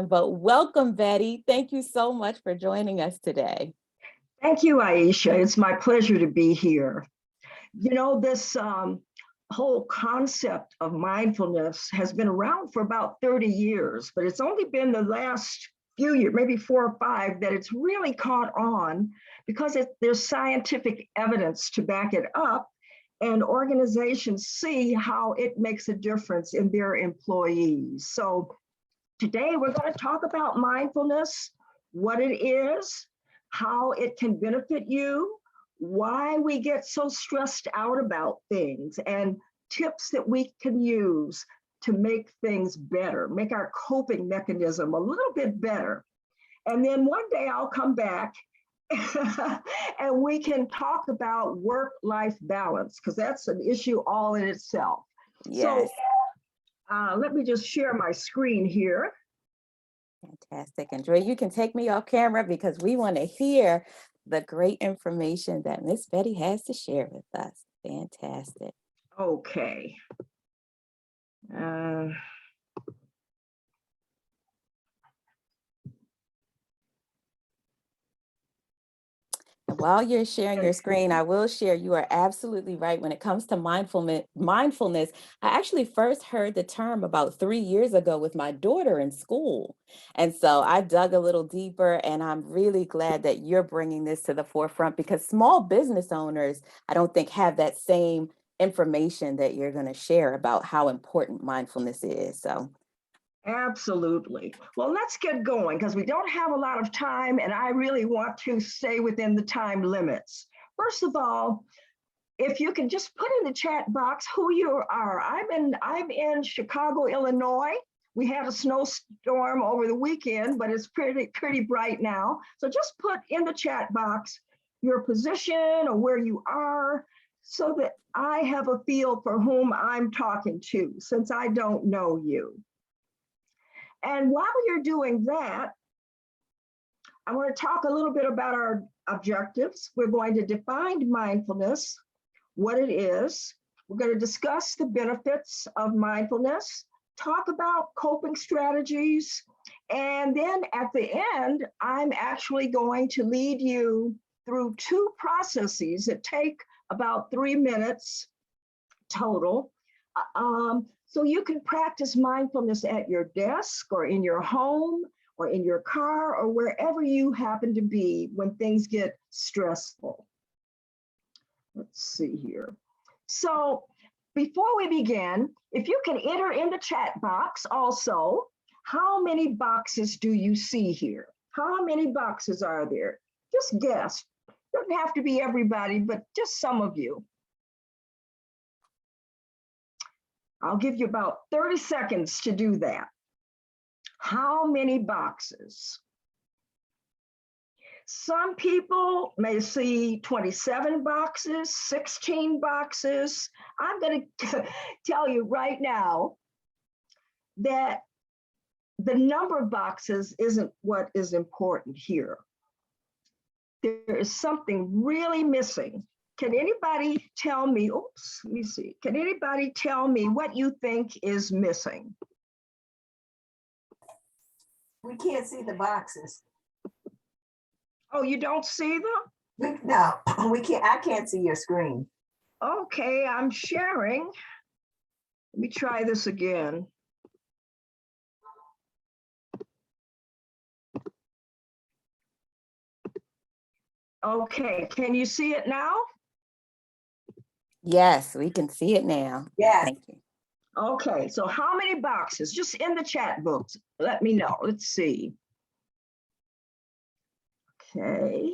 But welcome, Betty. Thank you so much for joining us today. Thank you, Aisha. It's my pleasure to be here. You know, this whole concept of mindfulness has been around for about 30 years, but it's only been the last few years, maybe 4 or 5, that it's really caught on because there's scientific evidence to back it up, and organizations see how it makes a difference in their employees. So today we're going to talk about mindfulness, what it is, how it can benefit you, why we get so stressed out about things, and tips that we can use to make things better, make our coping mechanism a little bit better. And then one day I'll come back and we can talk about work-life balance, because that's an issue all in itself. Yes. So let me just share my screen here. Fantastic. And Joy, you can take me off camera because we want to hear the great information that Miss Betty has to share with us. Fantastic. Okay. While you're sharing your screen, I will share you are absolutely right. When it comes to mindfulness, I actually first heard the term about 3 years ago with my daughter in school. And so I dug a little deeper, and I'm really glad that you're bringing this to the forefront, because small business owners, I don't think, have that same information that you're going to share about how important mindfulness is. So Absolutely. Well, let's get going because we don't have a lot of time, and I really want to stay within the time limits. First of all, if you can just put in the chat box who you are. I'm in Chicago, Illinois. We had a snowstorm over the weekend, but it's pretty bright now. So just put in the chat box your position or where you are, so that I have a feel for whom I'm talking to, since I don't know you. And while you're doing that, I want to talk a little bit about our objectives. We're going to define mindfulness, what it is. We're going to discuss the benefits of mindfulness, talk about coping strategies, and then at the end, I'm actually going to lead you through 2 processes that take about 3 minutes total. So you can practice mindfulness at your desk or in your home or in your car or wherever you happen to be when things get stressful. Let's see here. So before we begin, if you can enter in the chat box also, how many boxes do you see here? How many boxes are there? Just guess. Doesn't have to be everybody, but just some of you. I'll give you about 30 seconds to do that. How many boxes? Some people may see 27 boxes, 16 boxes. I'm going to tell you right now that the number of boxes isn't what is important here. There is something really missing. Can anybody tell me, oops, let me see. Can anybody tell me what you think is missing? We can't see the boxes. Oh, you don't see them? No, we can't. I can't see your screen. Okay, I'm sharing. Let me try this again. Okay, can you see it now? yes, we can see it now. Yes. Thank you. Okay, so how many boxes? Just in the chat books, let me know. Let's see. Okay.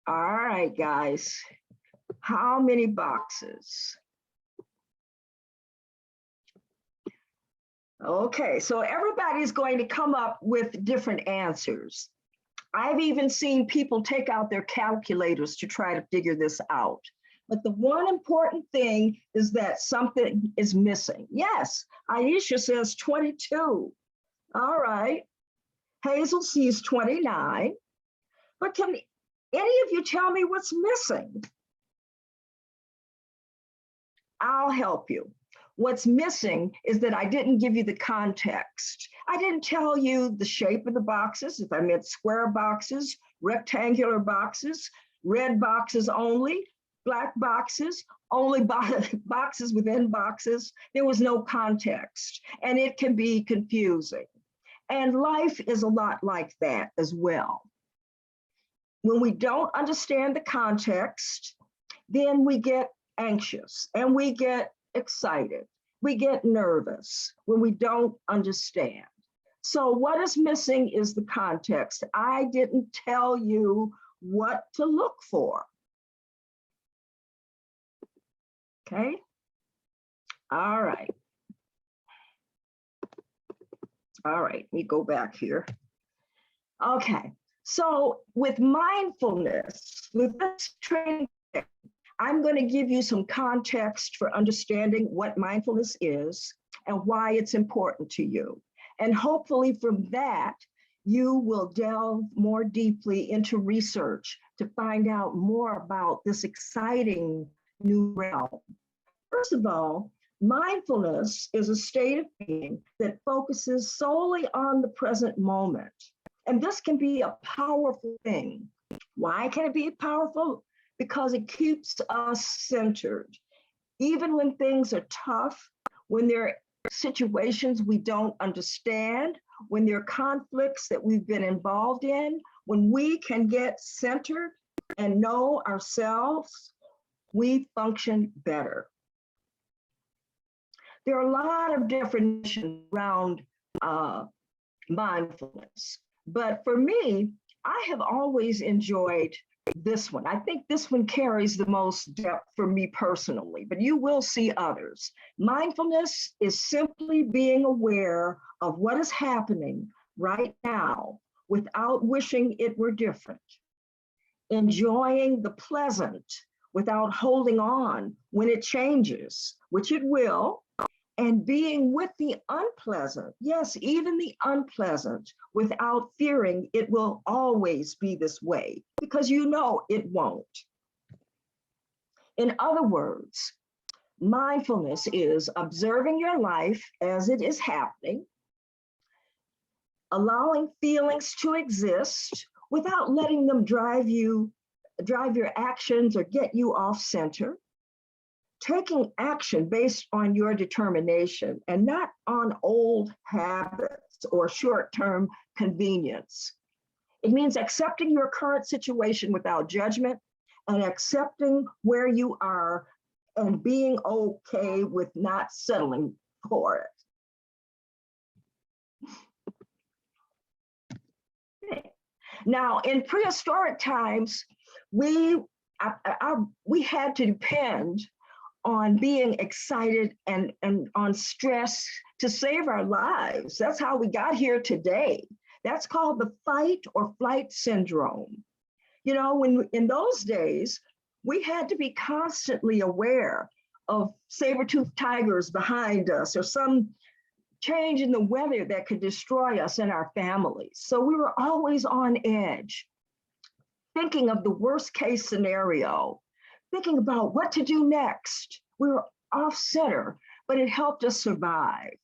All right, guys. How many boxes? Okay, so everybody's going to come up with different answers. I've even seen people take out their calculators to try to figure this out. But the one important thing is that something is missing. Yes, Aisha says 22. All right. Hazel sees 29. But can any of you tell me what's missing? I'll help you. What's missing is that I didn't give you the context. I didn't tell you the shape of the boxes, if I meant square boxes, rectangular boxes, red boxes only, black boxes, only boxes within boxes. There was no context, and it can be confusing. And life is a lot like that as well. When we don't understand the context, then we get anxious and we get excited. We get nervous when we don't understand. So what is missing is the context. I didn't tell you what to look for. Okay. All right. All right, let me go back here. Okay, so with mindfulness, with this training, I'm going to give you some context for understanding what mindfulness is and why it's important to you. And hopefully from that, you will delve more deeply into research to find out more about this exciting new realm. First of all, mindfulness is a state of being that focuses solely on the present moment. And this can be a powerful thing. Why can it be powerful? Because it keeps us centered. Even when things are tough, when there are situations we don't understand, when there are conflicts that we've been involved in, when we can get centered and know ourselves, we function better. There are a lot of definitions around mindfulness, but for me, I have always enjoyed this one. I think this one carries the most depth for me personally, but you will see others. Mindfulness is simply being aware of what is happening right now without wishing it were different. Enjoying the pleasant without holding on when it changes, which it will, and being with the unpleasant, yes, even the unpleasant, without fearing it will always be this way, because you know it won't. In other words, mindfulness is observing your life as it is happening, allowing feelings to exist without letting them drive your actions or get you off center, taking action based on your determination and not on old habits or short-term convenience. It means accepting your current situation without judgment and accepting where you are and being okay with not settling for it. Now, in prehistoric times, we had to depend on being excited and on stress to save our lives. That's how we got here today. That's called the fight or flight syndrome. You know, when in those days, we had to be constantly aware of saber-toothed tigers behind us or some change in the weather that could destroy us and our families. So we were always on edge, thinking of the worst case scenario, thinking about what to do next. We were off center, but it helped us survive.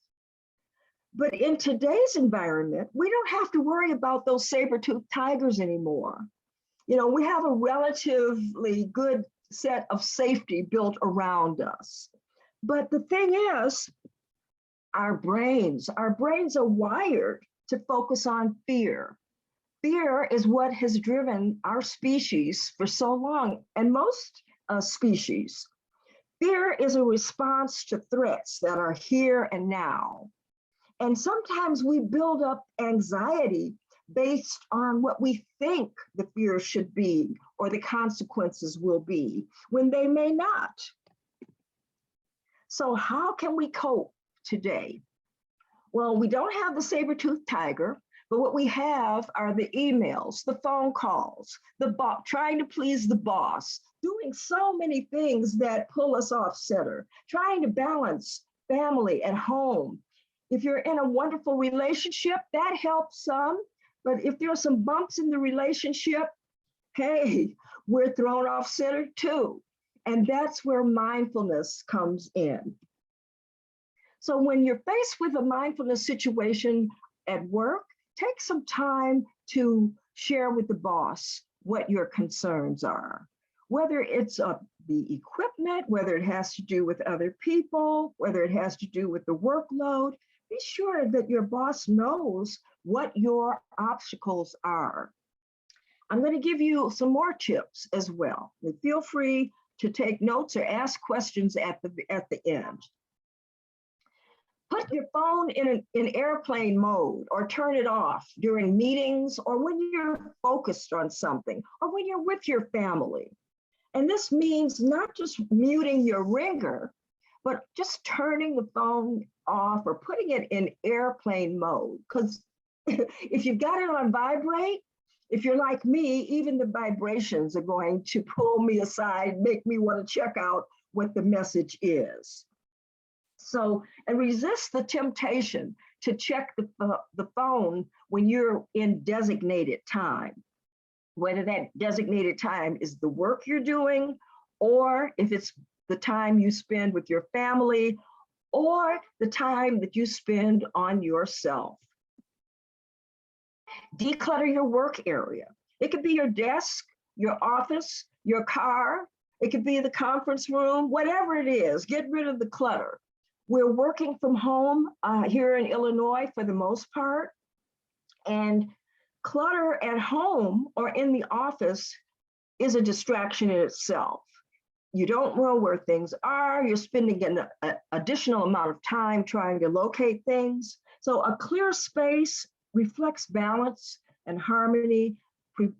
But in today's environment, we don't have to worry about those saber-toothed tigers anymore. You know, we have a relatively good set of safety built around us. But the thing is, our brains are wired to focus on fear. Fear is what has driven our species for so long, and most species. Fear is a response to threats that are here and now. And sometimes we build up anxiety based on what we think the fear should be or the consequences will be when they may not. So how can we cope today? Well, we don't have the saber-toothed tiger, but what we have are the emails, the phone calls, trying to please the boss, doing so many things that pull us off center, trying to balance family and home. If you're in a wonderful relationship, that helps some. But if there are some bumps in the relationship, hey, we're thrown off center too. And that's where mindfulness comes in. So when you're faced with a mindfulness situation at work, take some time to share with the boss what your concerns are, whether it's the equipment, whether it has to do with other people, whether it has to do with the workload. Be sure that your boss knows what your obstacles are. I'm going to give you some more tips as well. And feel free to take notes or ask questions at the end. Put your phone in airplane mode or turn it off during meetings or when you're focused on something or when you're with your family. And this means not just muting your ringer, but just turning the phone off or putting it in airplane mode. Because if you've got it on vibrate, if you're like me, even the vibrations are going to pull me aside, make me want to check out what the message is. So, and resist the temptation to check the phone when you're in designated time, whether that designated time is the work you're doing, or if it's the time you spend with your family, or the time that you spend on yourself. Declutter your work area. It could be your desk, your office, your car. It could be the conference room, whatever it is, get rid of the clutter. We're working from home here in Illinois for the most part, and clutter at home or in the office is a distraction in itself. You don't know where things are. You're spending an additional amount of time trying to locate things. So a clear space reflects balance and harmony,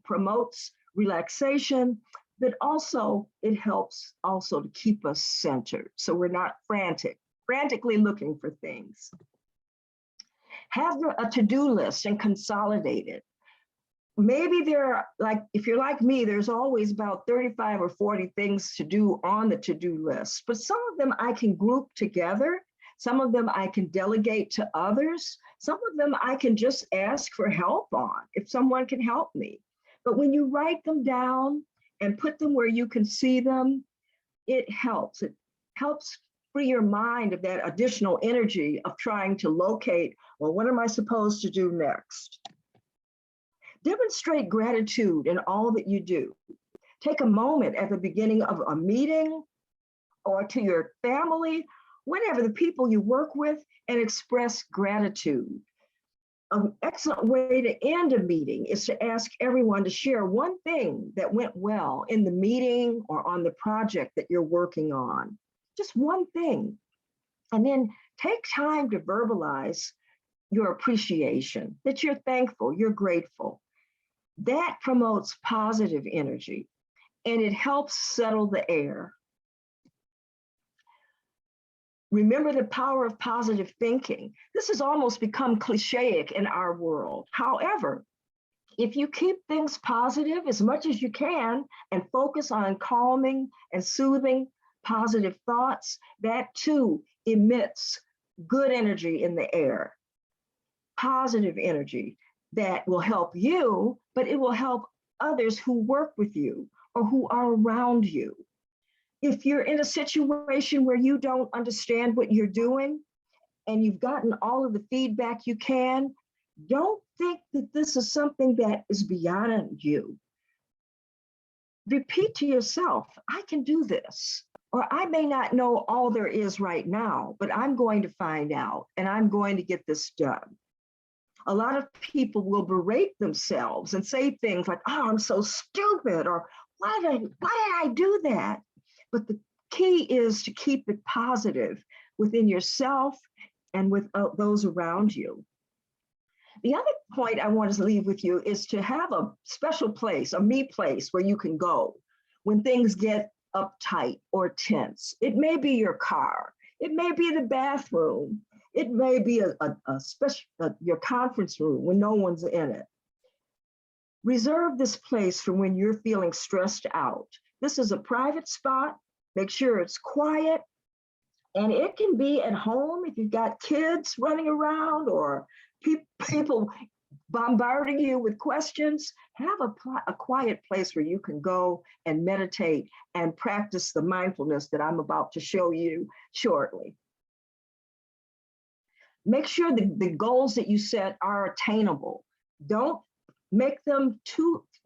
promotes relaxation, but also it helps also to keep us centered. So we're not frantically looking for things. Have a to-do list and consolidate it. Maybe if you're like me, there's always about 35 or 40 things to do on the to-do list, but some of them I can group together. Some of them I can delegate to others. Some of them I can just ask for help on if someone can help me. But when you write them down and put them where you can see them, it helps. It helps free your mind of that additional energy of trying to locate, well, what am I supposed to do next? Demonstrate gratitude in all that you do. Take a moment at the beginning of a meeting or to your family, whatever, the people you work with, and express gratitude. An excellent way to end a meeting is to ask everyone to share one thing that went well in the meeting or on the project that you're working on. Just one thing. And then take time to verbalize your appreciation, that you're thankful, you're grateful. That promotes positive energy and it helps settle the air. Remember the power of positive thinking. This has almost become clichéic in our world. However, if you keep things positive as much as you can and focus on calming and soothing positive thoughts, that too emits good energy in the air. Positive energy that will help you, but it will help others who work with you or who are around you. If you're in a situation where you don't understand what you're doing and you've gotten all of the feedback you can, don't think that this is something that is beyond you. Repeat to yourself, I can do this. Or I may not know all there is right now, but I'm going to find out and I'm going to get this done. A lot of people will berate themselves and say things like, oh, I'm so stupid, or why did I do that? But the key is to keep it positive within yourself and with those around you. The other point I want to leave with you is to have a special place, a me place where you can go when things get uptight or tense. It may be your car. It may be the bathroom. It may be your conference room when no one's in it. Reserve this place for when you're feeling stressed out. This is a private spot. Make sure it's quiet. And it can be at home if you've got kids running around or people bombarding you with questions. Have a quiet place where you can go and meditate and practice the mindfulness that I'm about to show you shortly. Make sure the goals that you set are attainable. Don't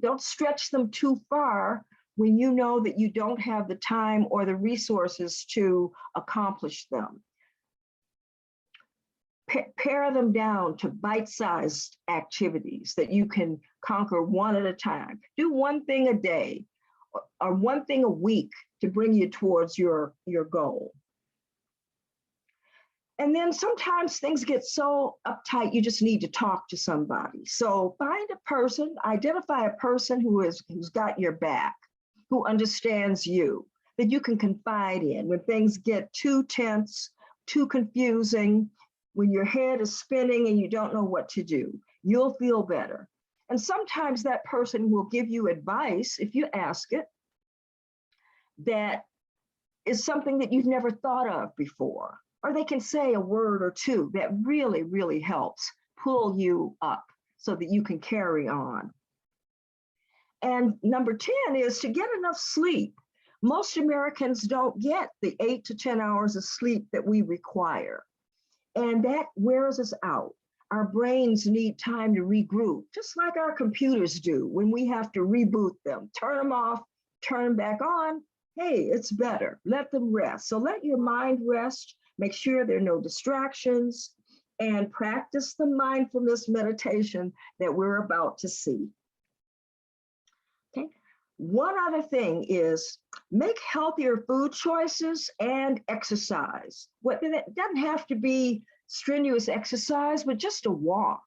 don't stretch them too far when you know that you don't have the time or the resources to accomplish them. Pare them down to bite-sized activities that you can conquer one at a time. Do one thing a day or one thing a week to bring you towards your goal. And then sometimes things get so uptight, you just need to talk to somebody. So find a person, identify a person who's got your back, who understands you, that you can confide in when things get too tense, too confusing, when your head is spinning and you don't know what to do. You'll feel better. And sometimes that person will give you advice, if you ask it, that is something that you've never thought of before. Or they can say a word or two that really, really helps pull you up so that you can carry on. And number 10 is to get enough sleep. Most Americans don't get the 8 to 10 hours of sleep that we require. And that wears us out. Our brains need time to regroup, just like our computers do when we have to reboot them. Turn them off, turn them back on. Hey, it's better. Let them rest. So let your mind rest. Make sure there are no distractions, and practice the mindfulness meditation that we're about to see. Okay. One other thing is make healthier food choices and exercise. It doesn't have to be strenuous exercise, but just a walk.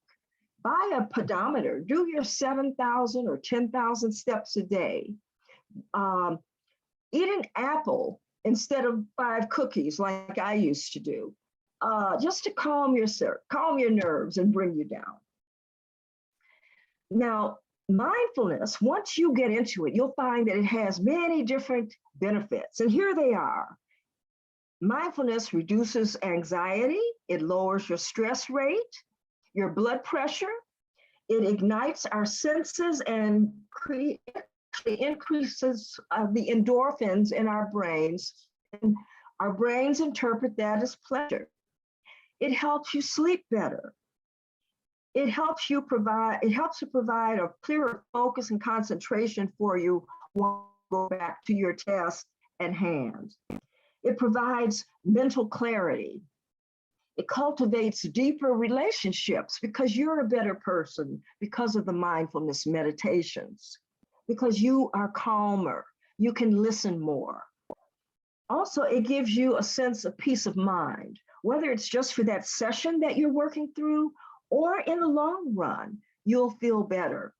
Buy a pedometer. Do your 7,000 or 10,000 steps a day. Eat an apple instead of 5 cookies like I used to do, just to calm your nerves and bring you down. Now, mindfulness, once you get into it, you'll find that it has many different benefits, and here they are. Mindfulness reduces anxiety, it lowers your stress rate, your blood pressure, it ignites our senses and increases the endorphins in our brains. And our brains interpret that as pleasure. It helps you sleep better. It helps to provide a clearer focus and concentration for you when you go back to your task at hand. It provides mental clarity. It cultivates deeper relationships because you're a better person because of the mindfulness meditations, because you are calmer, you can listen more. Also, it gives you a sense of peace of mind, whether it's just for that session that you're working through or in the long run, you'll feel better.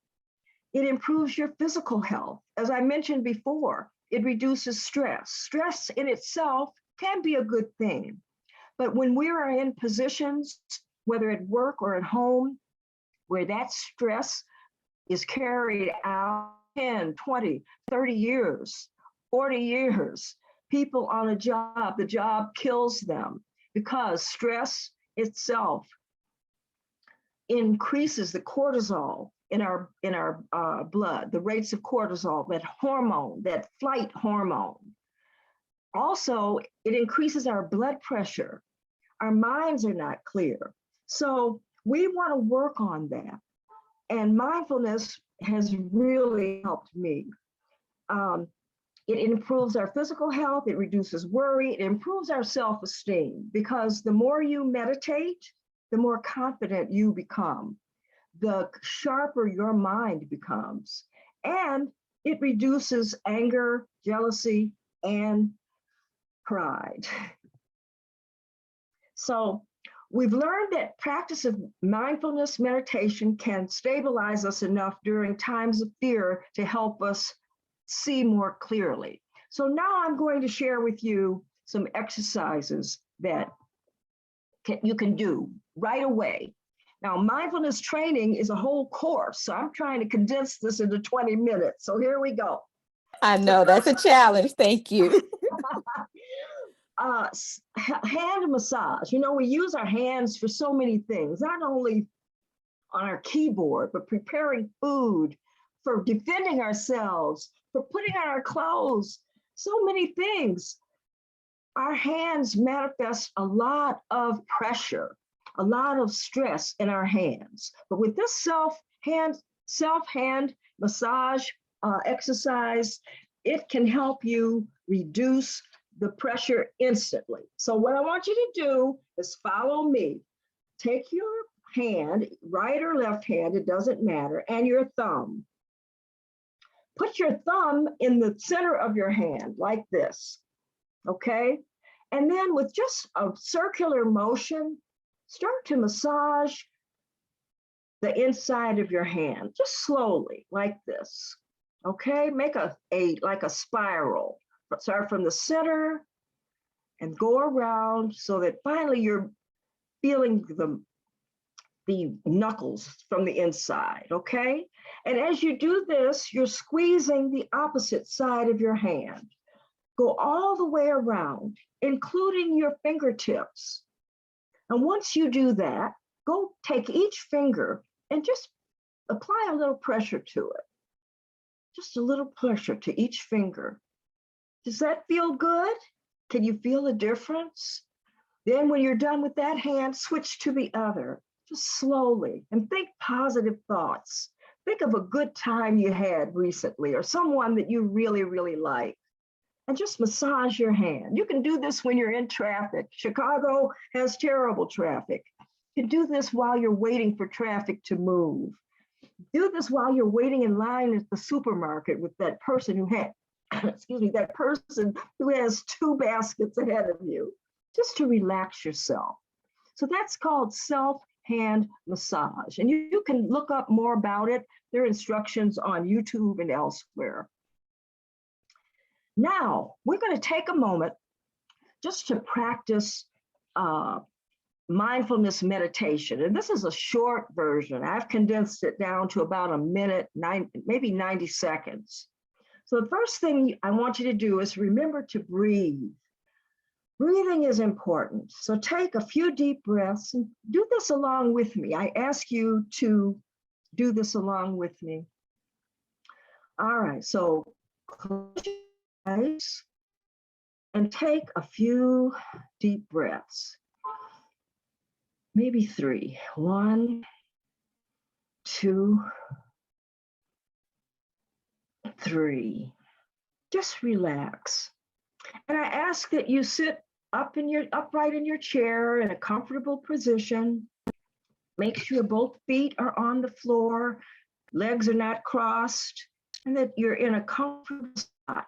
It improves your physical health. As I mentioned before, it reduces stress. Stress in itself can be a good thing, but when we are in positions, whether at work or at home, where that stress is carried out 10, 20, 30 years, 40 years, people on a job, the job kills them because stress itself increases the cortisol in our blood, the rates of cortisol, that hormone, that flight hormone. Also, it increases our blood pressure. Our minds are not clear. So we want to work on that. And mindfulness has really helped me. It improves our physical health, it reduces worry, it improves our self-esteem, because the more you meditate, the more confident you become, the sharper your mind becomes, and it reduces anger, jealousy, and pride. So we've learned that practice of mindfulness meditation can stabilize us enough during times of fear to help us see more clearly. So now I'm going to share with you some exercises that you can do right away. Now, mindfulness training is a whole course, so I'm trying to condense this into 20 minutes. So here we go. I know that's a challenge. Thank you. Hand massage. You know, we use our hands for so many things, not only on our keyboard, but preparing food, for defending ourselves, for putting on our clothes, so many things. Our hands manifest a lot of pressure. a lot of stress in our hands. But with this self-hand massage exercise, it can help you reduce the pressure instantly. So what I want you to do is follow me. Take your hand, right or left hand, it doesn't matter, and your thumb. Put your thumb in the center of your hand like this, okay? And then with just a circular motion, start to massage the inside of your hand, just slowly like this, okay? Make like a spiral. Start from the center and go around so that finally you're feeling the knuckles from the inside, okay? And as you do this, you're squeezing the opposite side of your hand. Go all the way around, including your fingertips. And once you do that, go take each finger and just apply a little pressure to it. Just a little pressure to each finger. Does that feel good? Can you feel a difference? Then when you're done with that hand, switch to the other, just slowly, and think positive thoughts. Think of a good time you had recently or someone that you really, really like, and just massage your hand. You can do this when you're in traffic. Chicago has terrible traffic. You can do this while you're waiting for traffic to move. Do this while you're waiting in line at the supermarket with that person who had, excuse me, that person who has 2 baskets ahead of you, just to relax yourself. So that's called self-hand massage. And you can look up more about it. There are instructions on YouTube and elsewhere. Now, we're going to take a moment just to practice mindfulness meditation. And this is a short version. I've condensed it down to about a minute, maybe 90 seconds. So the first thing I want you to do is remember to breathe. Breathing is important. So take a few deep breaths and do this along with me. I ask you to do this along with me. All right, so close your eyes and take a few deep breaths. Maybe 3. 1, 2, 3. Just relax. And I ask that you sit upright in your chair in a comfortable position. Make sure both feet are on the floor, legs are not crossed, and that you're in a comfortable spot.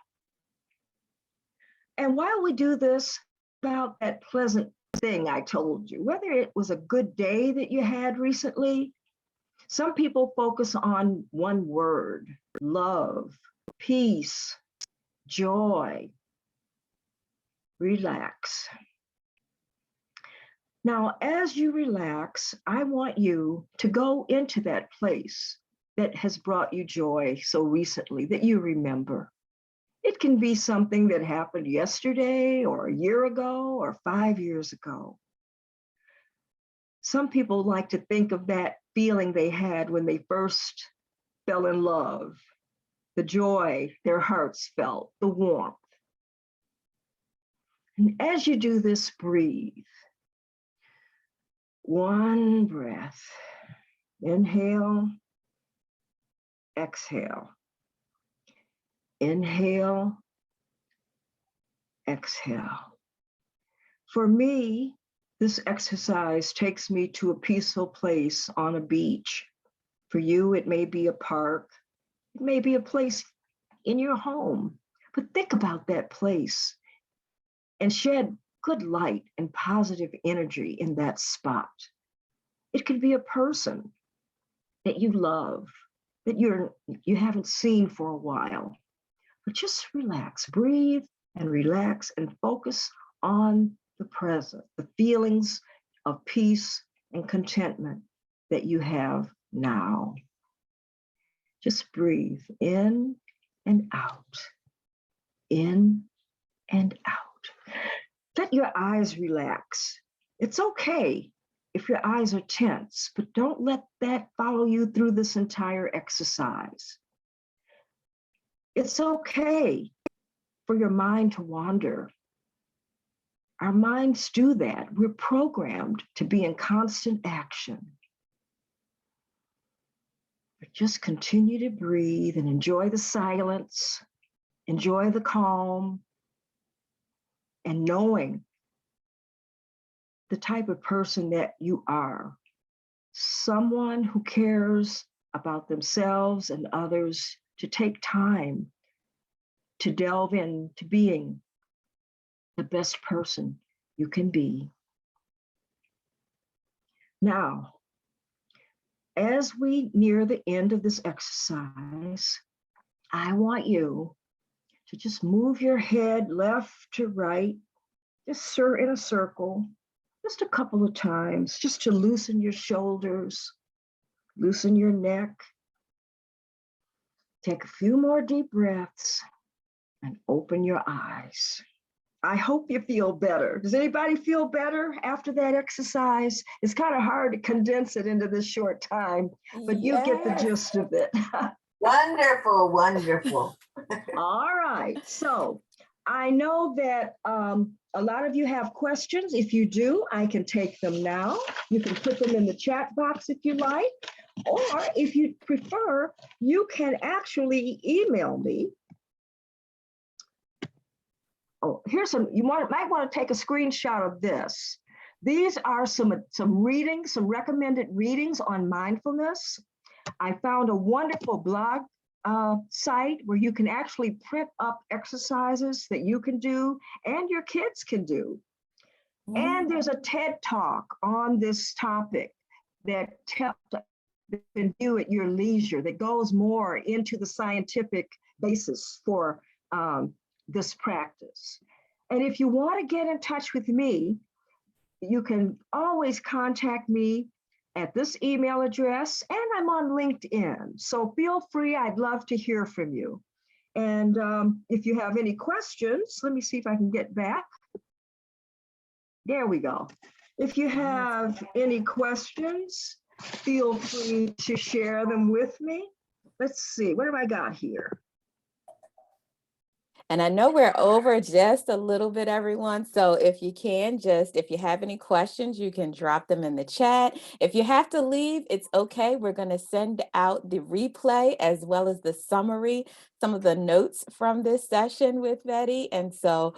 And while we do this, about that pleasant thing I told you, whether it was a good day that you had recently, some people focus on one word: love, peace, joy. Relax. Now, as you relax, I want you to go into that place that has brought you joy so recently that you remember. It can be something that happened yesterday or a year ago or 5 years ago. Some people like to think of that feeling they had when they first fell in love, the joy their hearts felt, the warmth. And as you do this, breathe. 1 breath. Inhale, exhale. Inhale, exhale. For me, this exercise takes me to a peaceful place on a beach. For you, it may be a park. It may be a place in your home. But think about that place and shed good light and positive energy in that spot. It could be a person that you love, that you haven't seen for a while. But just relax, breathe and relax and focus on the present, the feelings of peace and contentment that you have now. Just breathe in and out, in and out. Let your eyes relax. It's okay if your eyes are tense, but don't let that follow you through this entire exercise. It's okay for your mind to wander. Our minds do that. We're programmed to be in constant action. But just continue to breathe and enjoy the silence, enjoy the calm, and knowing the type of person that you are. Someone who cares about themselves and others, to take time to delve into being the best person you can be. Now, as we near the end of this exercise, I want you to just move your head left to right, just in a circle, just a couple of times, just to loosen your shoulders, loosen your neck. Take a few more deep breaths and open your eyes. I hope you feel better. Does anybody feel better after that exercise? It's kind of hard to condense it into this short time, but you get the gist of it. Wonderful, wonderful. All right, so I know that a lot of you have questions. If you do, I can take them now. You can put them in the chat box if you like, or if you prefer, you can actually email me. Oh, here's some, might want to take a screenshot of this. These are some readings, some recommended readings on mindfulness. I found a wonderful blog site where you can actually print up exercises that you can do and your kids can do. And there's a TED Talk on this topic that you can do at your leisure, that goes more into the scientific basis for this practice. And if you want to get in touch with me, you can always contact me at this email address, and I'm on LinkedIn. So feel free, I'd love to hear from you. And if you have any questions, let me see if I can get back. There we go. If you have any questions, feel free to share them with me. Let's see, what have I got here? And I know we're over just a little bit, everyone. So if you can, if you have any questions, you can drop them in the chat. If you have to leave, it's okay. We're going to send out the replay as well as the summary, some of the notes from this session with Betty. And so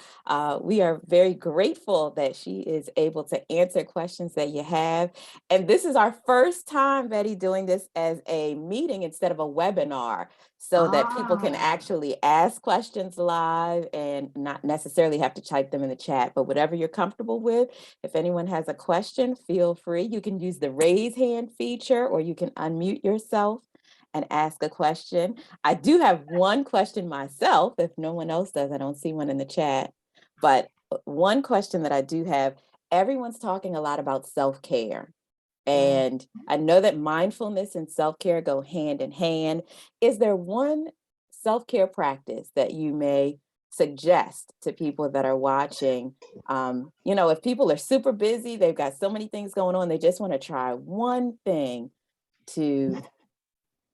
we are very grateful that she is able to answer questions that you have. And this is our first time, Betty, doing this as a meeting instead of a webinar, so that people can actually ask questions live and not necessarily have to type them in the chat, but whatever you're comfortable with. If anyone has a question, feel free. You can use the raise hand feature, or you can unmute yourself and ask a question. I do have one question myself. If no one else does, I don't see one in the chat, but one question that I do have, everyone's talking a lot about self-care. And I know that mindfulness and self-care go hand in hand. Is there one self-care practice that you may suggest to people that are watching? If people are super busy, they've got so many things going on, they just want to try one thing to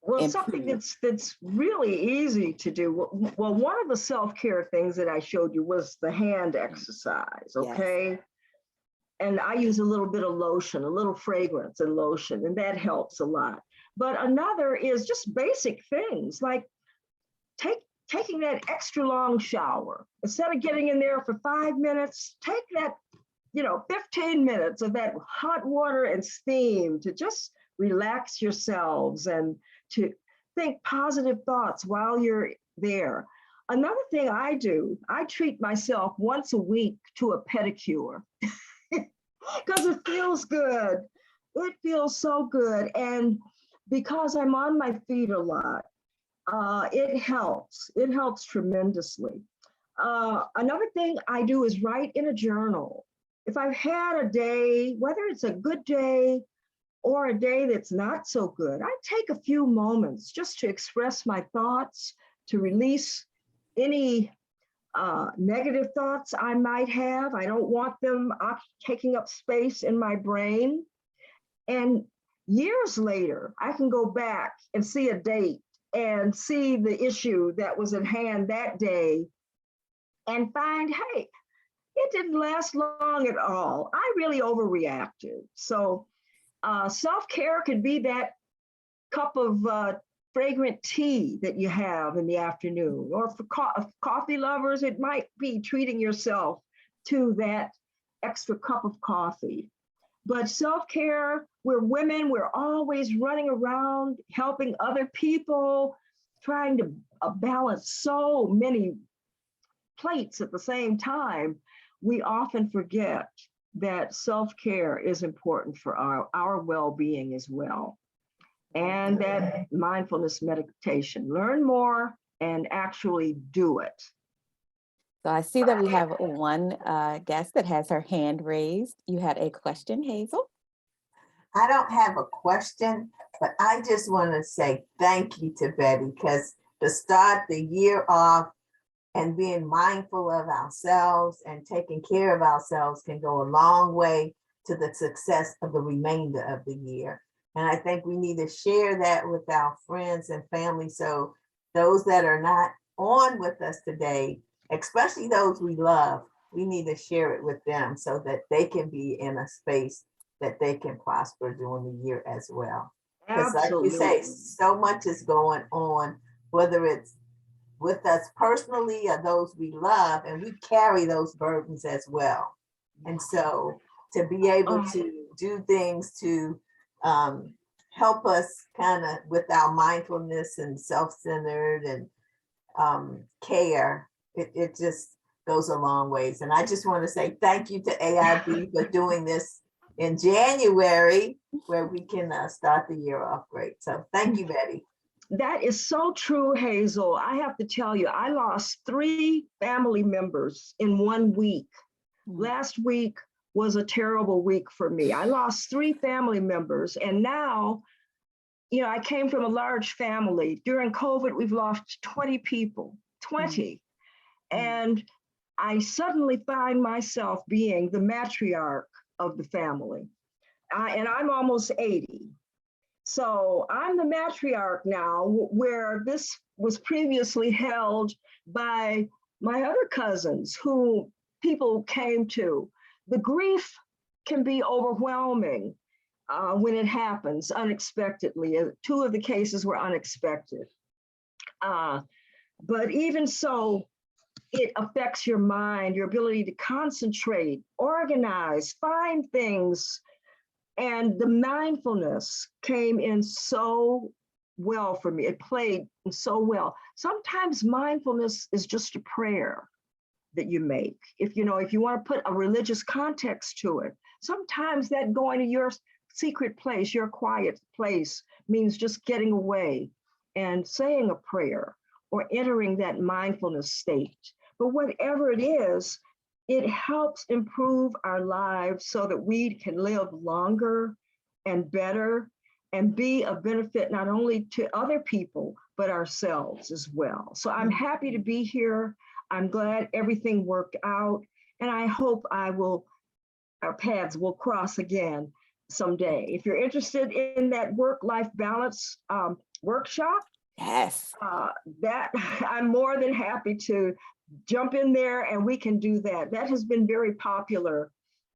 improve. Something that's really easy to do. Well, one of the self-care things that I showed you was the hand exercise, okay? Yes. And I use a little bit of lotion, a little fragrance and lotion, and that helps a lot. But another is just basic things like taking that extra long shower. Instead of getting in there for 5 minutes, take that, 15 minutes of that hot water and steam to just relax yourselves and to think positive thoughts while you're there. Another thing I do, I treat myself once a week to a pedicure. Because it feels good. It feels so good. And because I'm on my feet a lot, it helps. It helps tremendously. Another thing I do is write in a journal. If I've had a day, whether it's a good day or a day that's not so good, I take a few moments just to express my thoughts, to release any negative thoughts I might have. I don't want them taking up space in my brain. And years later, I can go back and see a date and see the issue that was at hand that day and find, hey, it didn't last long at all. I really overreacted. So self-care could be that cup of fragrant tea that you have in the afternoon, or for coffee lovers, it might be treating yourself to that extra cup of coffee. But self-care, we're women, we're always running around helping other people, trying to balance so many plates at the same time. We often forget that self-care is important for our well-being as well. And that mindfulness meditation. Learn more and actually do it. So I see that we have one guest that has her hand raised. You had a question, Hazel? I don't have a question, but I just want to say thank you to Betty, because to start the year off and being mindful of ourselves and taking care of ourselves can go a long way to the success of the remainder of the year. And I think we need to share that with our friends and family. So those that are not on with us today, especially those we love, we need to share it with them so that they can be in a space that they can prosper during the year as well. Because like you say, so much is going on, whether it's with us personally or those we love, and we carry those burdens as well. And so to be able to do things to help us kind of with our mindfulness and self-centered and care, it just goes a long ways. And I just want to say thank you to AIB for doing this in January, where we can start the year off great. So thank you, Betty. That is so true, Hazel. I have to tell you, I lost 3 family members in 1 week. Last week was a terrible week for me. I lost 3 family members, and now, you know, I came from a large family. During COVID, we've lost 20 people, 20. And I suddenly find myself being the matriarch of the family. And I'm almost 80. So I'm the matriarch now, where this was previously held by my other cousins who people came to. The grief can be overwhelming when it happens unexpectedly. 2 of the cases were unexpected. But even so, it affects your mind, your ability to concentrate, organize, find things. And the mindfulness came in so well for me. It played so well. Sometimes mindfulness is just a prayer that you make. If you want to put a religious context to it, sometimes that going to your secret place, your quiet place, means just getting away and saying a prayer or entering that mindfulness state. But whatever it is, it helps improve our lives so that we can live longer and better and be of benefit not only to other people, but ourselves as well. So I'm happy to be here. I'm glad everything worked out. And I hope our paths will cross again someday. If you're interested in that work-life balance workshop, yes, that I'm more than happy to jump in there and we can do that. That has been very popular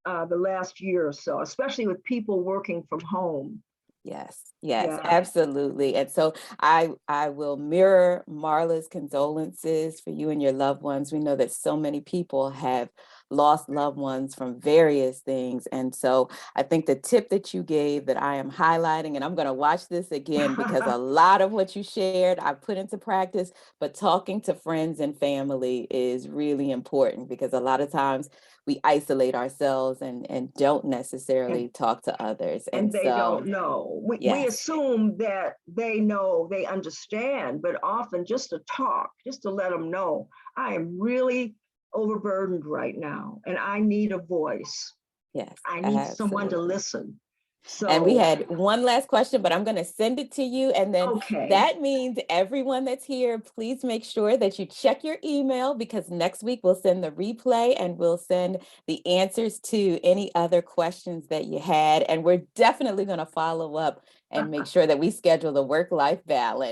the last year or so, especially with people working from home. Yes, absolutely. And so I will mirror Marla's condolences for you and your loved ones. We know that so many people have lost loved ones from various things. And so I think the tip that you gave that I am highlighting, and I'm going to watch this again because a lot of what you shared, I put into practice, but talking to friends and family is really important because a lot of times we isolate ourselves and don't necessarily talk to others. And they don't know. We assume that they know, they understand, but often just to talk, just to let them know, I am really overburdened right now and I need a voice. Yes, I need someone to listen. So, and we had one last question, but I'm going to send it to you. And then that means everyone that's here, please make sure that you check your email because next week we'll send the replay and we'll send the answers to any other questions that you had. And we're definitely going to follow up and make sure that we schedule the work-life balance.